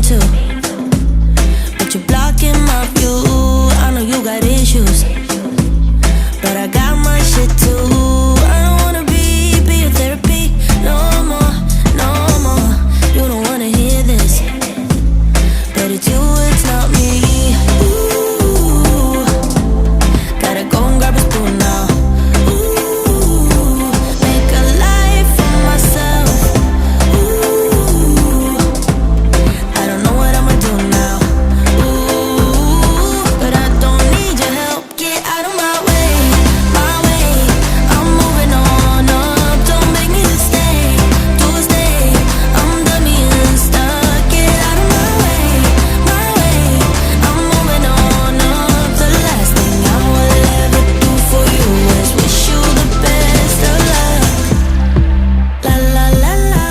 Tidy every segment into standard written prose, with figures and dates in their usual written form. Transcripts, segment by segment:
too. But you're blocking my view. I know you got issues, but I got my shit too. I don't wanna be your therapy no more, no more. You don't wanna hear this, but it's you, it's not me. Ooh, gotta go and grab a spoon now. Ooh, make a life for myself. Ooh, I don't know what I'ma do now. Ooh, but I don't need your help. Get out of my way, my way. I'm moving on up. Don't make me stay, do stay. I'm done being stuck. Get out of my way, my way. I'm moving on up. The last thing I will ever do for you is wish you the best of luck. La la la la.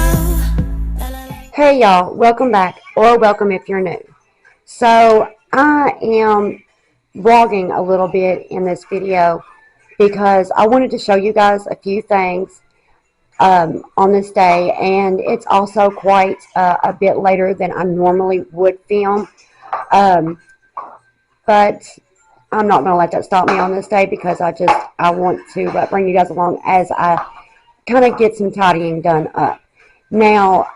La la la. Hey y'all, welcome back, or welcome if you're new. So I am vlogging a little bit in this video because I wanted to show you guys a few things on this day, and it's also quite a bit later than I normally would film, but I'm not going to let that stop me on this day because I want to bring you guys along as I kind of get some tidying done up. Now,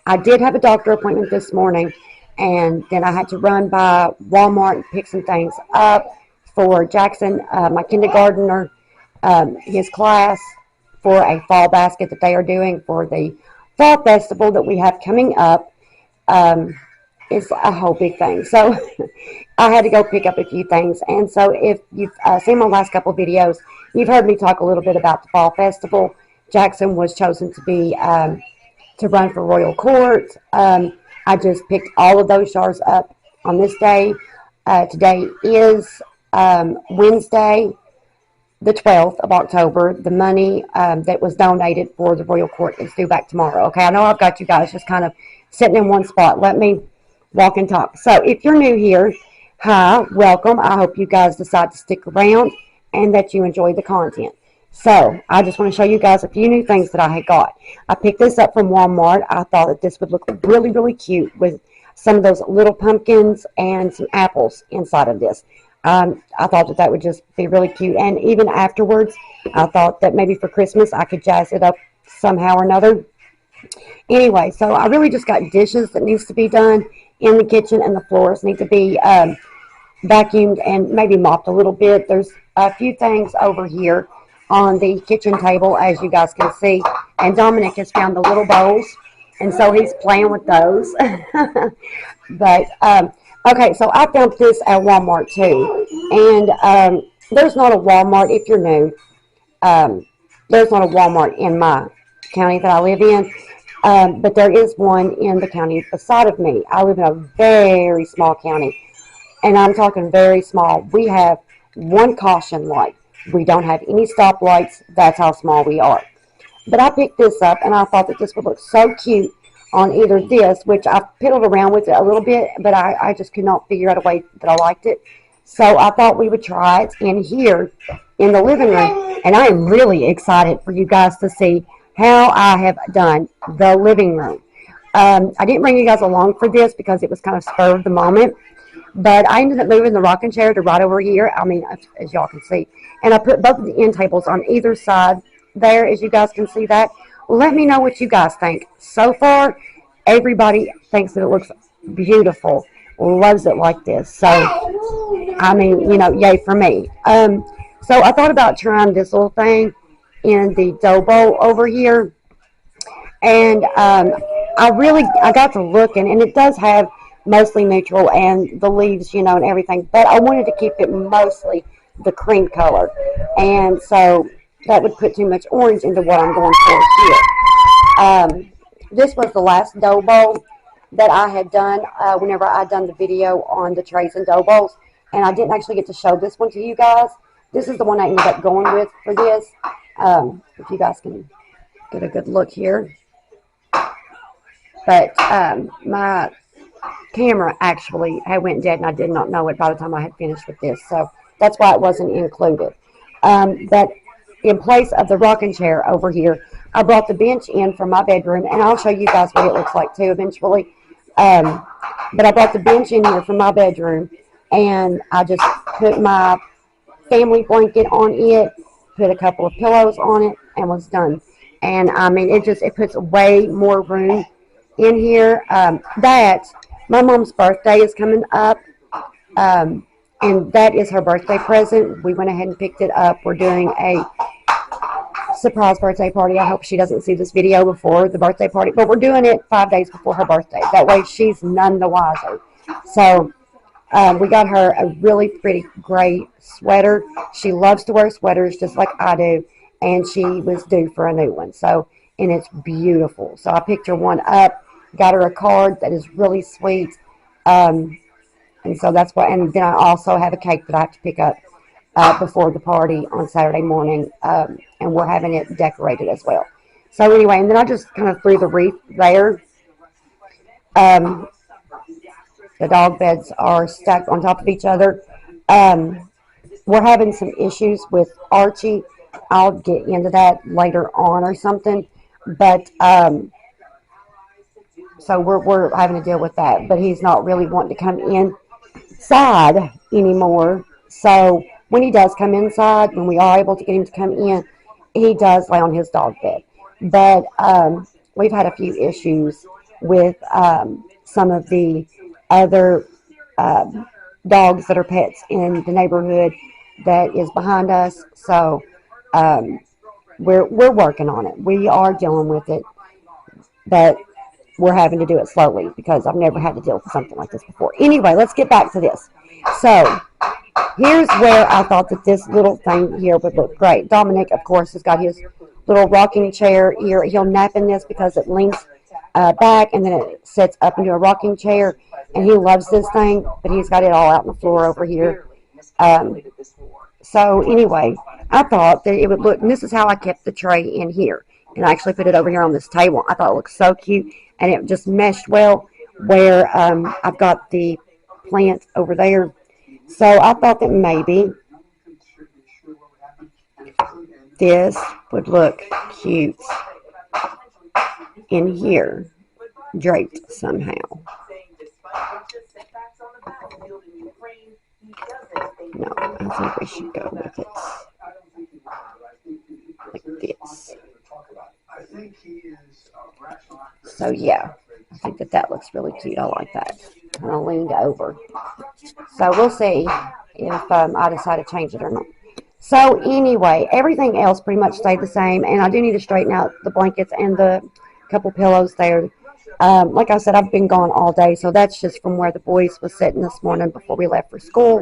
I did have a doctor appointment this morning, and then I had to run by Walmart and pick some things up for Jackson, my kindergartner, his class, for a fall basket that they are doing for the fall festival that we have coming up. It's a whole big thing. So I had to go pick up a few things. And so if you've seen my last couple of videos, you've heard me talk a little bit about the fall festival. Jackson was chosen to be to run for Royal Court. I just picked all of those jars up on this day. Today is Wednesday, the 12th of October. The money that was donated for the Royal Court is due back tomorrow. Okay, I know I've got you guys just kind of sitting in one spot. Let me walk and talk. So if you're new here, hi, welcome. I hope you guys decide to stick around and that you enjoy the content. So I just want to show you guys a few new things that I had got. I picked this up from Walmart. I thought that this would look really, really cute with some of those little pumpkins and some apples inside of this. I thought that would just be really cute. And even afterwards, I thought that maybe for Christmas I could jazz it up somehow or another. Anyway, so I really just got dishes that needs to be done in the kitchen, and the floors need to be vacuumed and maybe mopped a little bit. There's a few things over here on the kitchen table, as you guys can see, and Dominic has found the little bowls, and so he's playing with those. But okay, so I found this at Walmart too, and there's not a Walmart, if you're new, there's not a Walmart in my county that I live in, but there is one in the county beside of me. I live in a very small county, and I'm talking very small. We have one caution light. We don't have any stoplights. That's how small we are. But I picked this up, and I thought that this would look so cute on either this, which I piddled around with it a little bit, but I just could not figure out a way that I liked it. So I thought we would try it in here in the living room, and I am really excited for you guys to see how I have done the living room. I didn't bring you guys along for this because it was kind of spur of the moment, but I ended up moving the rocking chair to right over here, I mean, as y'all can see. And I put both of the end tables on either side there, as you guys can see that. Let me know what you guys think. So far, everybody thinks that it looks beautiful, loves it like this. So, I mean, you know, yay for me. So I thought about trying this little thing in the dough bowl over here. And I got to looking, and it does have mostly neutral and the leaves, you know, and everything. But I wanted to keep it mostly the cream color. And so that would put too much orange into what I'm going for here. This was the last dough bowl that I had done whenever I done the video on the trays and dough bowls. And I didn't actually get to show this one to you guys. This is the one I ended up going with for this. If you guys can get a good look here. But my camera actually had went dead, and I did not know it by the time I had finished with this. So that's why it wasn't included. But in place of the rocking chair over here, I brought the bench in from my bedroom, and I'll show you guys what it looks like too eventually. But I brought the bench in here from my bedroom, and I just put my family blanket on it, put a couple of pillows on it, and was done. And I mean, it puts way more room in here. That my mom's birthday is coming up, and that is her birthday present. We went ahead and picked it up. We're doing a surprise birthday party. I hope she doesn't see this video before the birthday party, but we're doing it 5 days before her birthday. That way she's none the wiser. So we got her a really pretty gray sweater. She loves to wear sweaters just like I do, and she was due for a new one. So, and it's beautiful. So I picked her one up, got her a card that is really sweet. And so that's what, and then I also have a cake that I have to pick up before the party on Saturday morning, and we're having it decorated as well. So anyway, and then I just kind of threw the wreath there. The dog beds are stacked on top of each other. We're having some issues with Archie. I'll get into that later on or something, but so we're having to deal with that. But he's not really wanting to come inside anymore. So when he does come inside, when we are able to get him to come in, he does lay on his dog bed. But we've had a few issues with some of the other dogs that are pets in the neighborhood that is behind us. So we're working on it. We are dealing with it, but we're having to do it slowly because I've never had to deal with something like this before. Anyway, let's get back to this. So here's where I thought that this little thing here would look great. Dominic, of course, has got his little rocking chair here. He'll nap in this because it leans back and then it sets up into a rocking chair. And he loves this thing, but he's got it all out on the floor over here. So anyway, I thought that it would look, and this is how I kept the tray in here. And I actually put it over here on this table. I thought it looked so cute, and it just meshed well where I've got the plant over there. So I thought that maybe this would look cute in here, draped somehow. No, I think we should go with it like this. So yeah, I think that looks really cute. I like that. Kind of leaned over. So we'll see if I decide to change it or not. So anyway, everything else pretty much stayed the same, and I do need to straighten out the blankets and the couple pillows there. Like I said, I've been gone all day, so that's just from where the boys was sitting this morning before we left for school.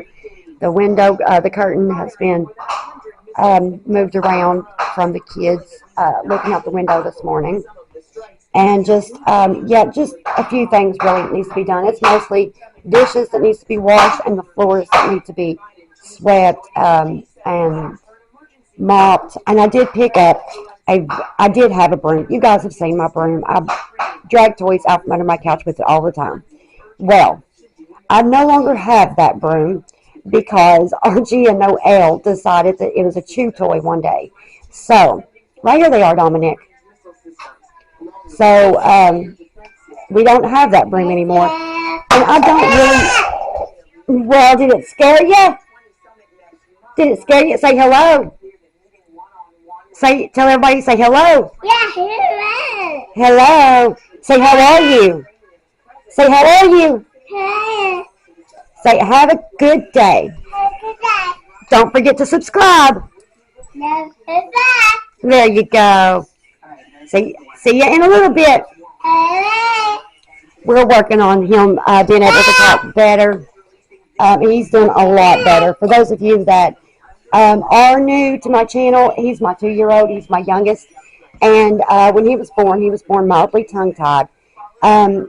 The window, the curtain has been moved around from the kids looking out the window this morning. And just, yeah, just a few things really needs to be done. It's mostly dishes that needs to be washed and the floors that need to be swept and mopped. And I did pick up I did have a broom. You guys have seen my broom. I drag toys out from under my couch with it all the time. Well, I no longer have that broom because Archie and Noelle decided that it was a chew toy one day. So, right here they are, Dominic. So, we don't have that broom anymore. And I don't really... Well, did it scare you? Did it scare you? Say hello. Tell everybody, say hello. Yeah, hello. Hello. Say, how are you? Say, how are you? Hello. Say, have a good day. Don't forget to subscribe. No, goodbye. There you go. See you in a little bit. Hello. We're working on him being able to talk better. He's doing a lot better. For those of you that are new to my channel, he's my 2-year-old. He's my youngest. And when he was born mildly tongue-tied.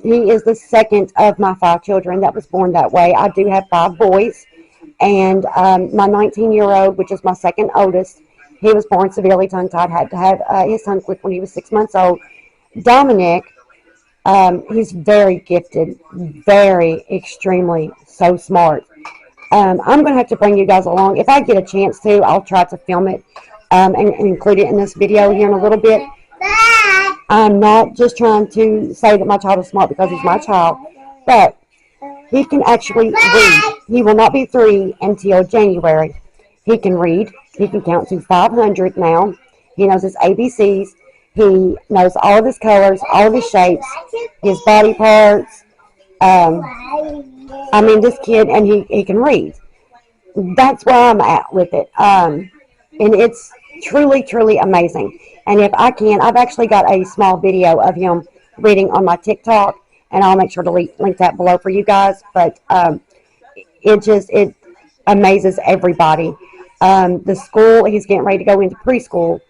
He is the second of my 5 children that was born that way. I do have 5 boys. And my 19-year-old, which is my second oldest, he was born severely tongue-tied, had to have his tongue clipped when he was 6 months old. Dominic, he's very gifted, very, extremely, so smart. I'm going to have to bring you guys along. If I get a chance to, I'll try to film it and include it in this video here in a little bit. Bye. I'm not just trying to say that my child is smart because he's my child. But he can actually read. He will not be 3 until January. He can read. He can count to 500 now. He knows his ABCs. He knows all of his colors, all of his shapes, his body parts. Um, I mean, this kid, and he can read. That's where I'm at with it. And it's truly, truly amazing. And if I can, I've actually got a small video of him reading on my TikTok, and I'll make sure to link that below for you guys. But it amazes everybody. The school, he's getting ready to go into preschool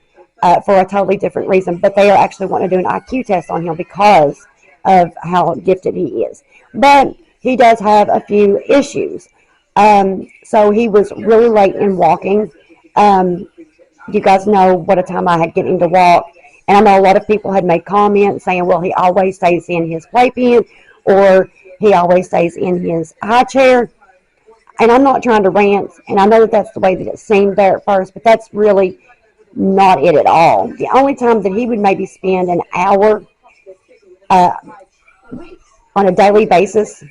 for a totally different reason, but they are actually wanting to do an IQ test on him because of how gifted he is. But he does have a few issues. So he was really late in walking. You guys know what a time I had getting to walk. And I know a lot of people had made comments saying, well, he always stays in his playpen or he always stays in his high chair. And I'm not trying to rant, and I know that that's the way that it seemed there at first, but that's really not it at all. The only time that he would maybe spend an hour uh, on a daily basis,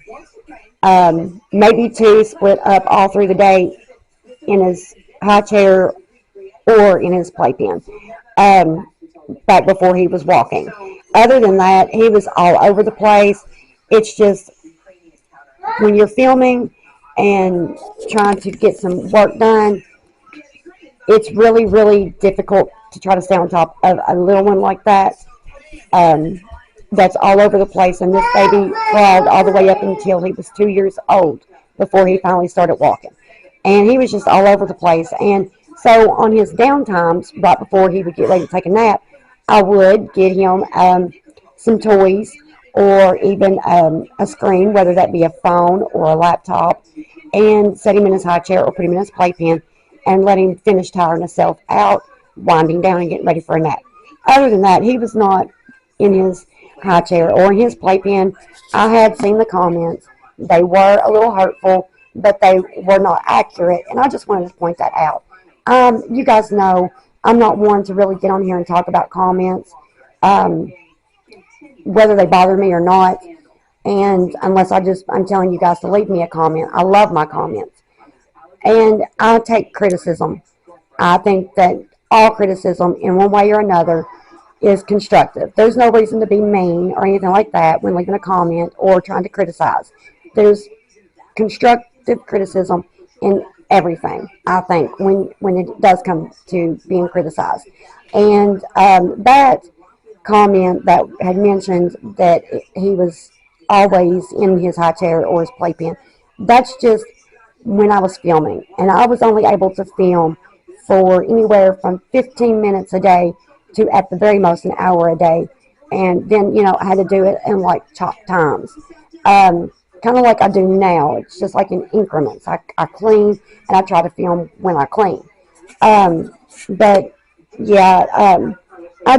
maybe 2 split up all through the day in his high chair or in his playpen, back before he was walking. Other than that, he was all over the place. It's just when you're filming and trying to get some work done, it's really, really difficult to try to stay on top of a little one like that. That's all over the place. And this baby crawled all the way up until he was 2 years old before he finally started walking. And he was just all over the place. And so on his down times, right before he would get ready to take a nap, I would get him some toys or even a screen, whether that be a phone or a laptop, and set him in his high chair or put him in his playpen and let him finish tiring himself out, winding down and getting ready for a nap. Other than that, he was not in his high chair or in his playpen. I had seen the comments. They were a little hurtful, but they were not accurate, and I just wanted to point that out. You guys know I'm not one to really get on here and talk about comments, whether they bother me or not, and unless I'm telling you guys to leave me a comment. I love my comments, and I take criticism. I think that all criticism, in one way or another, is constructive. There's no reason to be mean or anything like that when leaving a comment or trying to criticize. There's constructive criticism in everything, I think, when it does come to being criticized. And that comment that had mentioned that he was always in his high chair or his playpen, that's just when I was filming. And I was only able to film for anywhere from 15 minutes a day to at the very most an hour a day. And then, I had to do it in like chop times. Kind of like I do now. It's just like in increments. I clean and I try to film when I clean. But yeah, I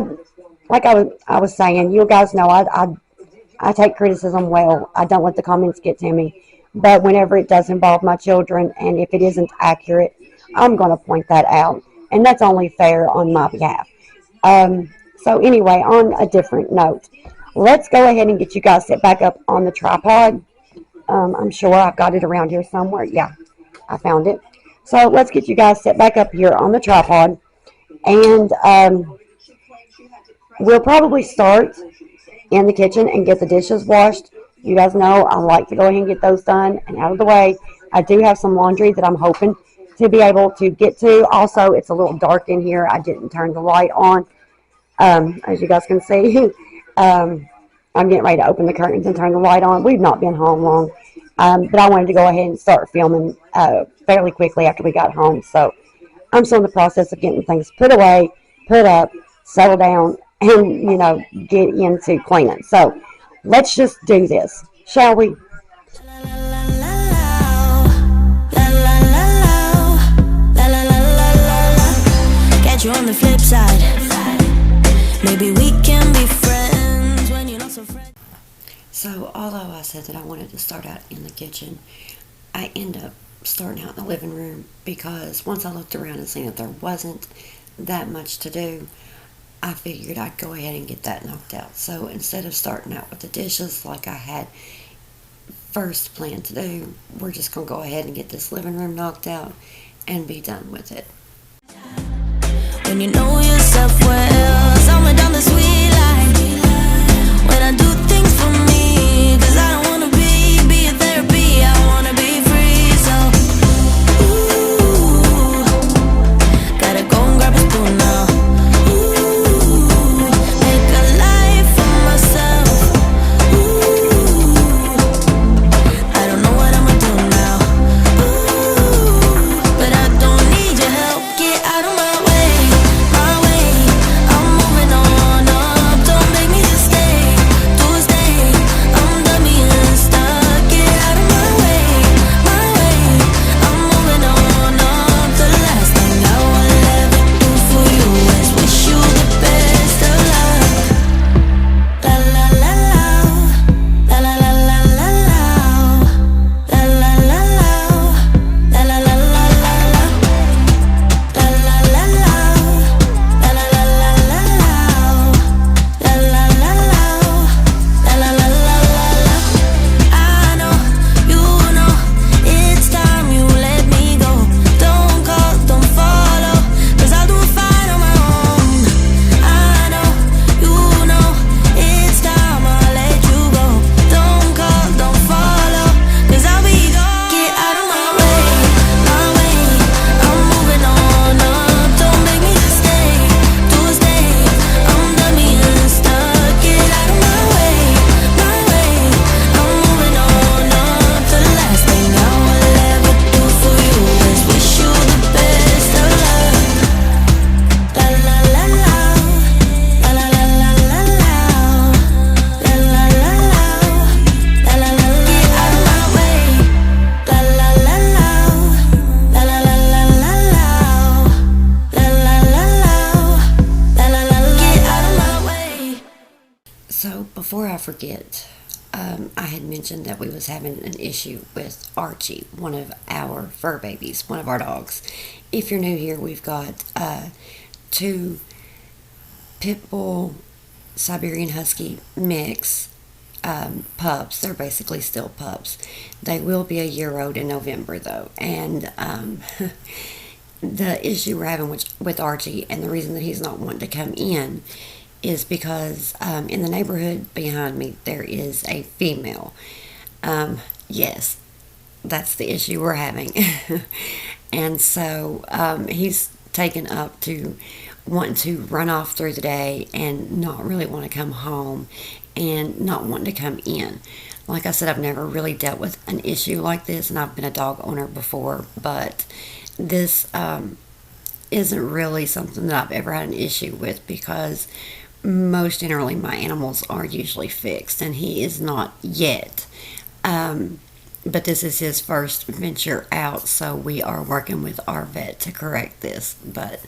like I was saying, you guys know I take criticism well. I don't let the comments get to me. But whenever it does involve my children, and if it isn't accurate, I'm going to point that out. And that's only fair on my behalf. So anyway, on a different note, let's go ahead and get you guys set back up on the tripod. I'm sure I've got it around here somewhere. Yeah, I found it. So let's get you guys set back up here on the tripod. And we'll probably start in the kitchen and get the dishes washed. You guys know I like to go ahead and get those done and out of the way. I do have some laundry that I'm hoping to be able to get to. Also, it's a little dark in here. I didn't turn the light on, as you guys can see. I'm getting ready to open the curtains and turn the light on. We've not been home long, but I wanted to go ahead and start filming fairly quickly after we got home. So I'm still in the process of getting things put away, put up, settle down, and, get into cleaning. So let's just do this, shall we? Catch you on the flip side. Maybe we can be friends when you're not so friendly. So although I said that I wanted to start out in the kitchen, I end up starting out in the living room because once I looked around and seen that there wasn't that much to do, I figured I'd go ahead and get that knocked out. So instead of starting out with the dishes like I had first plan to do. We're just going to go ahead and get this living room knocked out and be done with it. When you know yourself well, somewhere down the sweet line. When I do things for me, 'cause I don't wanna be a therapy, I wanna be free. So, ooh, gotta go and grab a spoon now. Ooh, make a life for myself. Ooh, I don't know what I'ma do now. Ooh, but I don't need your help. Get out of my way, my way. I'm moving on up. Don't make me just stay, to stay. I'm done being stuck. Get out of my way, my way. I'm moving on up. The last thing I will ever do for you is wish you the best of luck. La la la la, la la la la la la, la la la la, la la la la la la. La la la la, la la la la la la, la la la la, la la la la la. I know, you know, it's time you let me go. Don't call, don't follow, 'cause I'll do fine on my own. I know, you know, it's time I'll let you go. Don't call, don't follow, 'cause I'll be gone. Get out of my way, my way. I'm moving on up. Don't make me just stay, to stay. I'm done being stuck. Get out of my way, my way. I'm moving on up. The last thing I will ever do for you is wish you the best of luck. La la la la, la la la la la la, la la la la, la la la. Get out of my way. La la la la, la la la la la la, la la la la, la la la. Get out of my way. So before I forget, I had mentioned that we was having an issue with Archie, one of our fur babies, one of our dogs. If you're new here, we've got two pit bull Siberian Husky mix pups. They're basically still pups. They will be a year old in November though, and the issue we're having with Archie, and the reason that he's not wanting to come in, is because in the neighborhood behind me there is a female. Yes, that's the issue we're having. And so he's taken up to wanting to run off through the day and not really want to come home and not wanting to come in. Like I said, I've never really dealt with an issue like this, and I've been a dog owner before, but this isn't really something that I've ever had an issue with, because most generally my animals are usually fixed, and he is not yet. But this is his first venture out, so we are working with our vet to correct this. But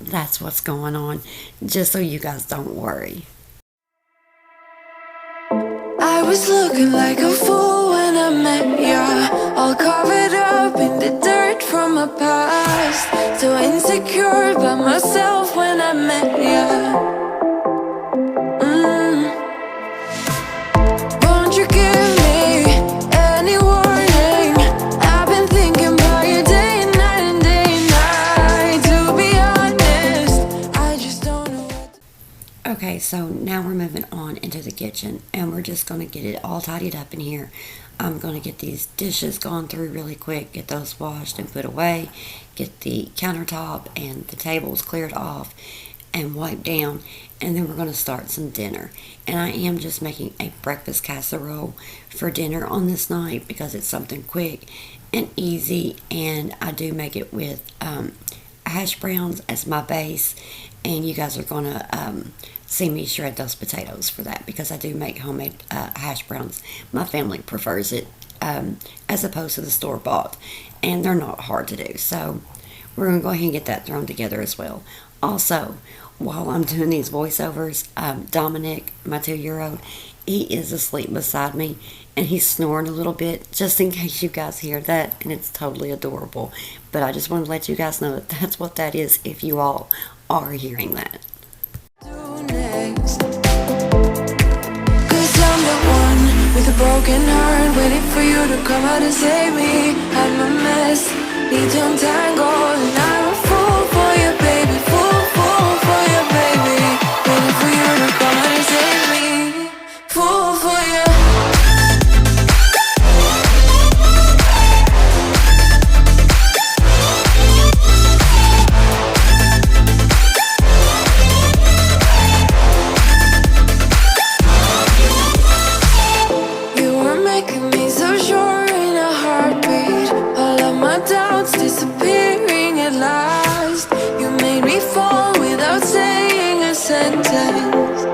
that's what's going on, just so you guys don't worry. I was looking like a fool when I met ya, all covered up in the dirt from my past. So insecure by myself when I met ya. Won't you give me any warning? I've been thinking about you day and night and day and night. To be honest, I just don't know what to... Okay, so now we're moving on into the kitchen, and we're just going to get it all tidied up in here. I'm going to get these dishes gone through really quick, get those washed and put away, get the countertop and the tables cleared off and wiped down, and then we're going to start some dinner. And I am just making a breakfast casserole for dinner on this night because it's something quick and easy, and I do make it with hash browns as my base, and you guys are going to see me shred those potatoes for that, because I do make homemade hash browns. My family prefers it as opposed to the store-bought, and they're not hard to do, so we're going to go ahead and get that thrown together as well. Also, while I'm doing these voiceovers, Dominic, my 2-year-old, he is asleep beside me, and he's snoring a little bit, just in case you guys hear that, and it's totally adorable. But I just want to let you guys know that that's what that is, if you all are hearing that. do next? 'Cause I'm the one with a broken broken heart, waiting for you to come out and save me. I'm a mess, need to untangle, and I'm a fool for you, baby. Fool for you, baby. Waiting for you to come out and save me. Fool for you. Disappearing at last. You made me fall without saying a sentence.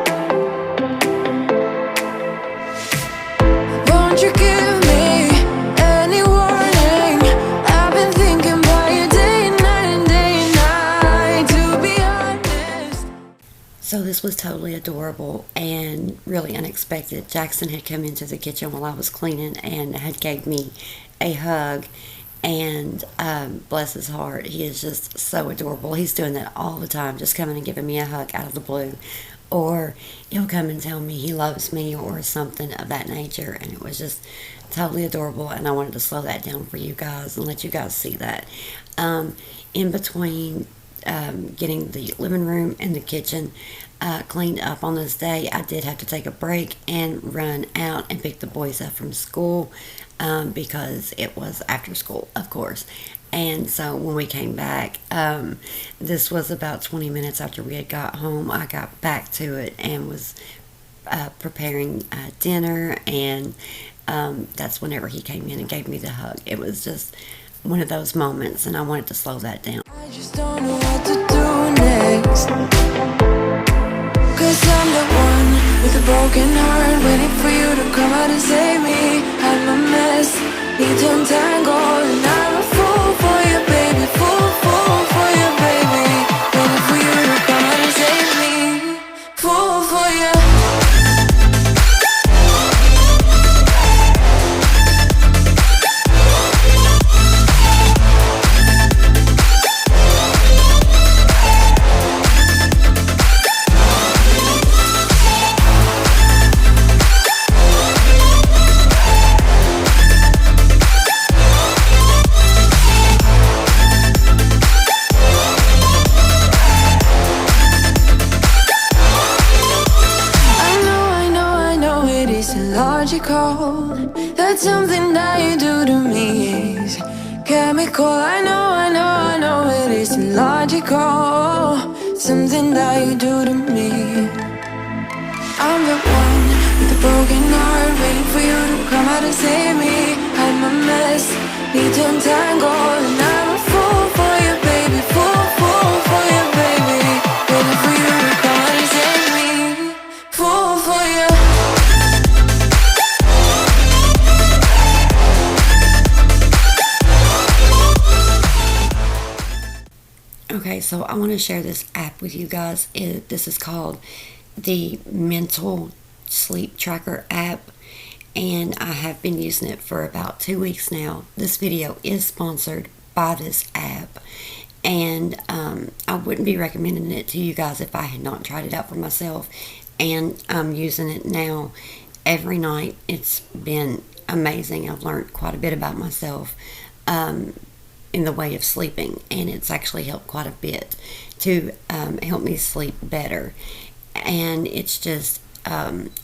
Won't you give me any warning? I've been thinking about you day and night, to be honest. So this was totally adorable and really unexpected. Jackson had come into the kitchen while I was cleaning and had gave me a hug. And bless his heart, he is just so adorable. He's doing that all the time, just coming and giving me a hug out of the blue. Or he'll come and tell me he loves me or something of that nature. And it was just totally adorable. And I wanted to slow that down for you guys and let you guys see that. In between getting the living room and the kitchen cleaned up on this day, I did have to take a break and run out and pick the boys up from school. Because it was after school, of course. And so when we came back, this was about 20 minutes after we had got home. I got back to it and was preparing dinner, and that's whenever he came in and gave me the hug. It was just one of those moments, and I wanted to slow that down. I just don't know what to do next, 'cause I'm the one with a broken heart, waiting for you to come out and save me. I'm a mess, need to untangle, and I'm a fool for you, baby. Fool for you, baby. Waiting for you to come out and save me. Fool for you. That something that you do to me is chemical. I know it isn't logical. Something that you do to me. I'm the one with a broken heart, waiting for you to come out and save me. I'm a mess, need to untangle, and I'm a fool for you, baby. Fool for you, baby. Waiting for you to come out and save me. Fool for you. Okay, so I want to share this app with you guys. This is called the Mintal Sleep Tracker app, and I have been using it for about 2 weeks now. This video is sponsored by this app, and I wouldn't be recommending it to you guys if I had not tried it out for myself, and I'm using it now every night. It's been amazing. I've learned quite a bit about myself in the way of sleeping, and it's actually helped quite a bit to help me sleep better. And it's just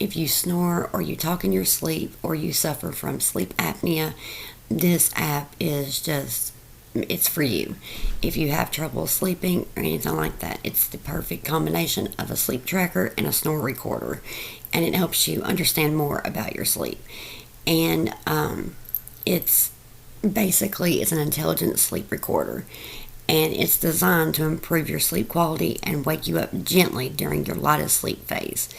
if you snore or you talk in your sleep or you suffer from sleep apnea, this app is just, it's for you. If you have trouble sleeping or anything like that, it's the perfect combination of a sleep tracker and a snore recorder, and it helps you understand more about your sleep. And it's basically, it's an intelligent sleep recorder, and it's designed to improve your sleep quality and wake you up gently during your lightest sleep phase.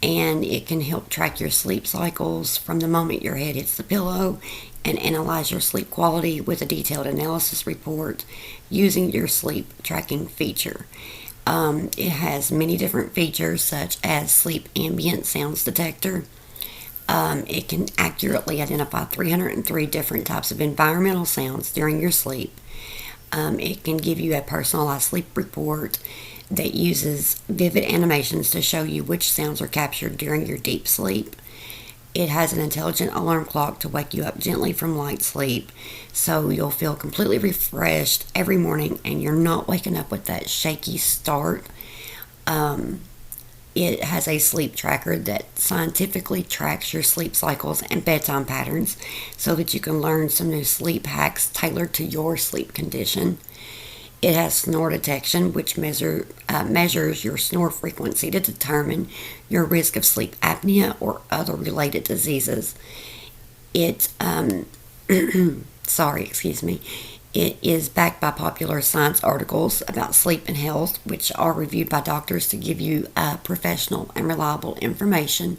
And it can help track your sleep cycles from the moment your head hits the pillow and analyze your sleep quality with a detailed analysis report using your sleep tracking feature. It has many different features, such as sleep ambient sounds detector. It can accurately identify 303 different types of environmental sounds during your sleep. It can give you a personalized sleep report that uses vivid animations to show you which sounds are captured during your deep sleep. It has an intelligent alarm clock to wake you up gently from light sleep, so you'll feel completely refreshed every morning and you're not waking up with that shaky start. It has a sleep tracker that scientifically tracks your sleep cycles and bedtime patterns so that you can learn some new sleep hacks tailored to your sleep condition. It has snore detection, which measures your snore frequency to determine your risk of sleep apnea or other related diseases. It, excuse me. It is backed by popular science articles about sleep and health, which are reviewed by doctors to give you professional and reliable information.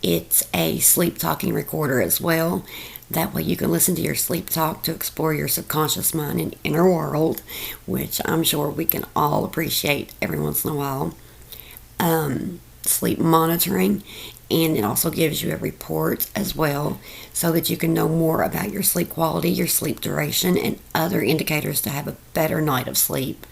It's a sleep talking recorder as well. That way you can listen to your sleep talk to explore your subconscious mind and inner world, which I'm sure we can all appreciate every once in a while. Sleep monitoring, and it also gives you a report as well so that you can know more about your sleep quality, your sleep duration, and other indicators to have a better night of sleep.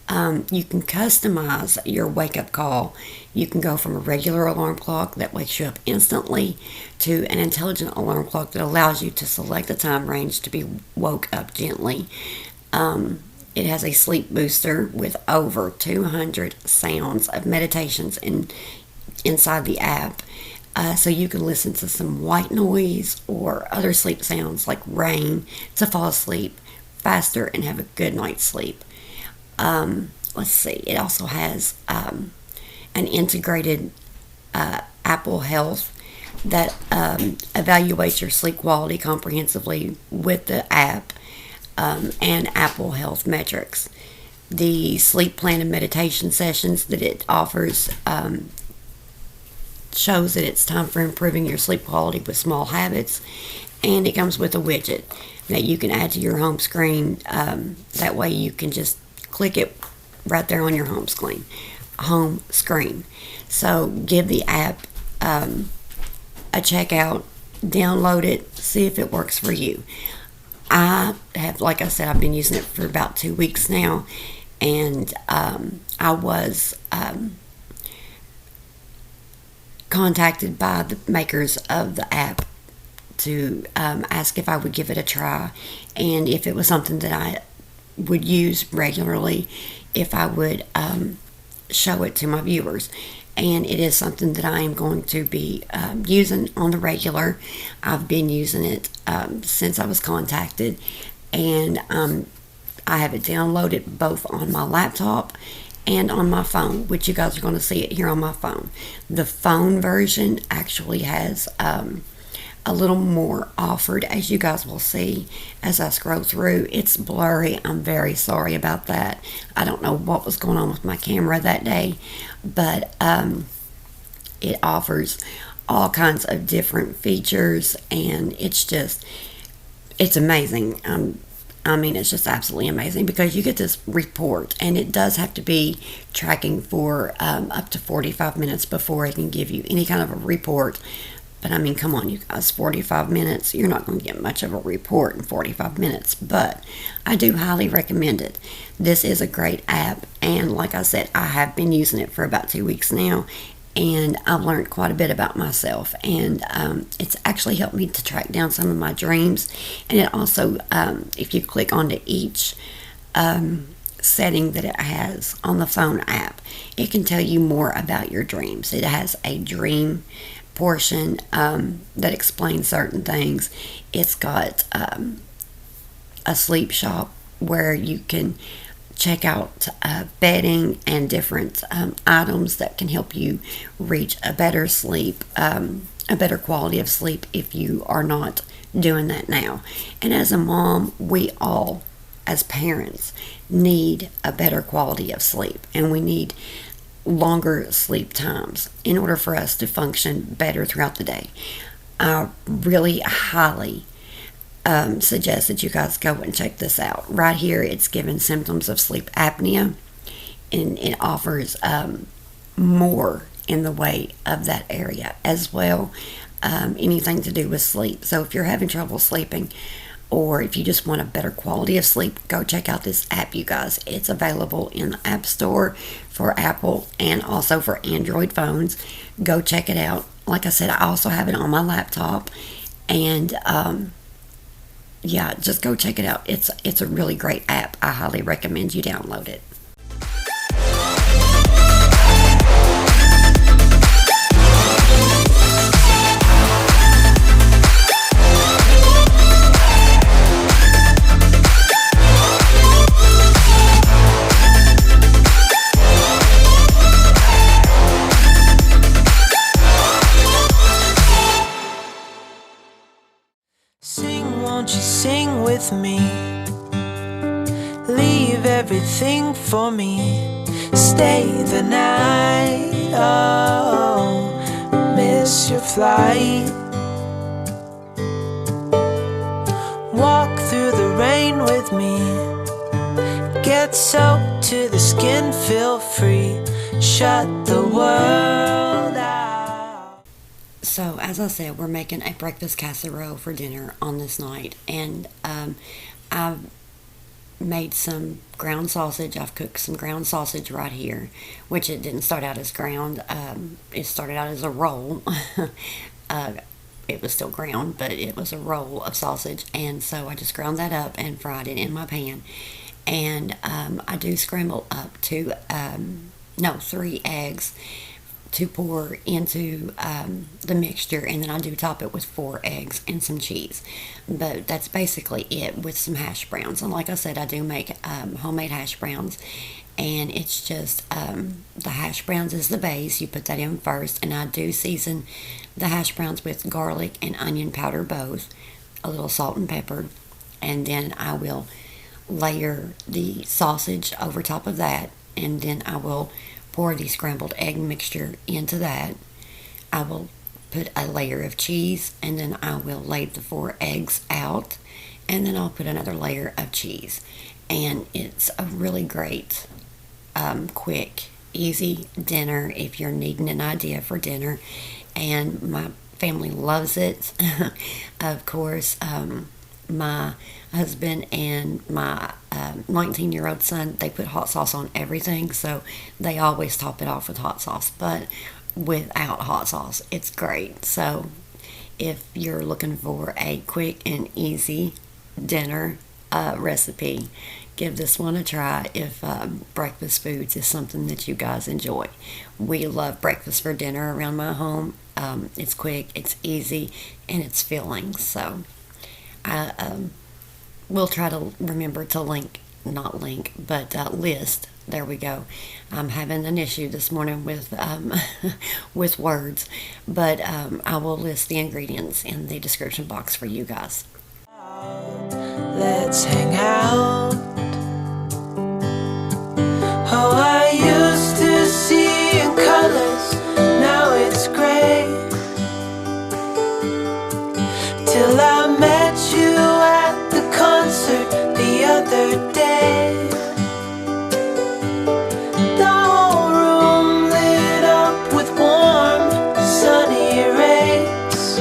You can customize your wake-up call. You can go from a regular alarm clock that wakes you up instantly to an intelligent alarm clock that allows you to select the time range to be woke up gently. It has a sleep booster with over 200 sounds of meditations inside the app. So you can listen to some white noise or other sleep sounds like rain to fall asleep faster and have a good night's sleep. Let's see, it also has an integrated Apple Health that evaluates your sleep quality comprehensively with the app and Apple Health metrics. The sleep plan and meditation sessions that it offers shows that it's time for improving your sleep quality with small habits, and it comes with a widget that you can add to your home screen. That way you can just click it right there on your home screen. So give the app a check out, download it, see if it works for you. I have, like I said, I've been using it for about 2 weeks now, and I was contacted by the makers of the app to ask if I would give it a try, and if it was something that I would use regularly, if I would show it to my viewers. And it is something that I am going to be using on the regular. I've been using it since I was contacted, and I have it downloaded both on my laptop and on my phone, which you guys are going to see it here on my phone. The phone version actually has a little more offered, as you guys will see as I scroll through. It's blurry. I'm very sorry about that. I don't know what was going on with my camera that day, but it offers all kinds of different features, and it's amazing. It's just absolutely amazing because you get this report, and it does have to be tracking for up to 45 minutes before it can give you any kind of a report. But come on, you guys, 45 minutes, you're not going to get much of a report in 45 minutes, but I do highly recommend it. This is a great app, and like I said, I have been using it for about 2 weeks now, and I've learned quite a bit about myself, and it's actually helped me to track down some of my dreams. And it also, if you click onto each setting that it has on the phone app, it can tell you more about your dreams. It has a dream portion that explains certain things. It's got a sleep shop where you can check out bedding and different items that can help you reach a better sleep, a better quality of sleep if you are not doing that now. And as a mom, we all, as parents, need a better quality of sleep, and we need longer sleep times in order for us to function better throughout the day. I really highly suggest that you guys go and check this out. Right here, it's given symptoms of sleep apnea, and it offers more in the way of that area as well. Anything to do with sleep. So if you're having trouble sleeping, or if you just want a better quality of sleep, go check out this app, you guys. It's available in the App Store for Apple and also for Android phones. Go check it out. like I said, I also have it on my laptop. And yeah, just go check it out. It's a really great app. I highly recommend you download it. Sing, won't you sing with me? Leave everything for me. Stay the night. Oh, miss your flight. Walk through the rain with me. Get soaked to the skin, feel free. Shut the world out. So, as I said, we're making a breakfast casserole for dinner on this night. And I've made some ground sausage. I've cooked some ground sausage right here, which it didn't start out as ground. It started out as a roll. It was still ground, but it was a roll of sausage. And so I just ground that up and fried it in my pan. And I do scramble up 3 eggs to pour into the mixture, and then I do top it with 4 eggs and some cheese. But that's basically it, with some hash browns. And like I said, I do make homemade hash browns, and it's just the hash browns is the base. You put that in first, and I do season the hash browns with garlic and onion powder both, a little salt and pepper, and then I will layer the sausage over top of that, and then I will pour the scrambled egg mixture into that. I will put a layer of cheese, and then I will lay the 4 eggs out, and then I'll put another layer of cheese. And it's a really great, quick, easy dinner if you're needing an idea for dinner. And my family loves it. Of course, my husband and my 19-year-old son, they put hot sauce on everything, so they always top it off with hot sauce. But without hot sauce, it's great. So if you're looking for a quick and easy dinner recipe, give this one a try if breakfast foods is something that you guys enjoy. We love breakfast for dinner around my home. It's quick, it's easy, and it's filling. So I will try to remember to list. There we go. I'm having an issue this morning with with words, but I will list the ingredients in the description box for you guys. Let's hang out. Oh, I used to see in colors, now it's gray. Till I met you at the concert the other day. The whole room lit up with warm, sunny rays.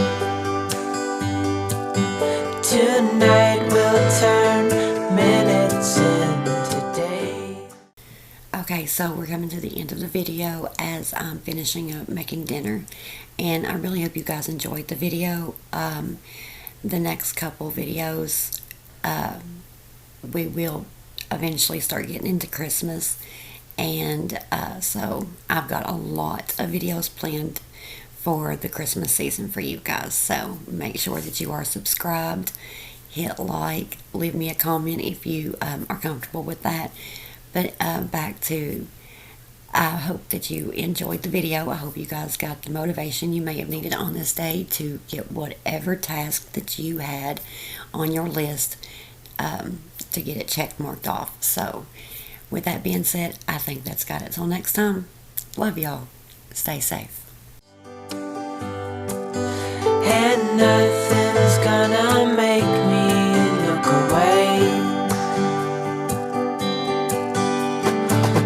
Tonight we'll turn minutes into days. Okay, so we're coming to the end of the video as I'm finishing up making dinner, and I really hope you guys enjoyed the video. The next couple videos, we will eventually start getting into Christmas, and so I've got a lot of videos planned for the Christmas season for you guys. So make sure that you are subscribed, hit like, leave me a comment if you are comfortable with that. But back to, I hope that you enjoyed the video. I hope you guys got the motivation you may have needed on this day to get whatever task that you had on your list to get it check marked off. So with that being said, I think that's got it. Till next time, love y'all. Stay safe. And nothing's gonna make me look away.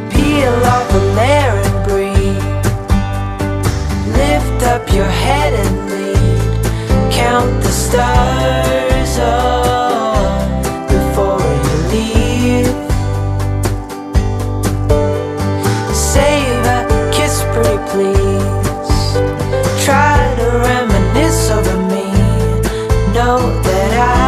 Peel off a layer and breathe. Lift up your head and lead. Count the stars, oh, before you leave. Save a kiss, pretty please. Try know that I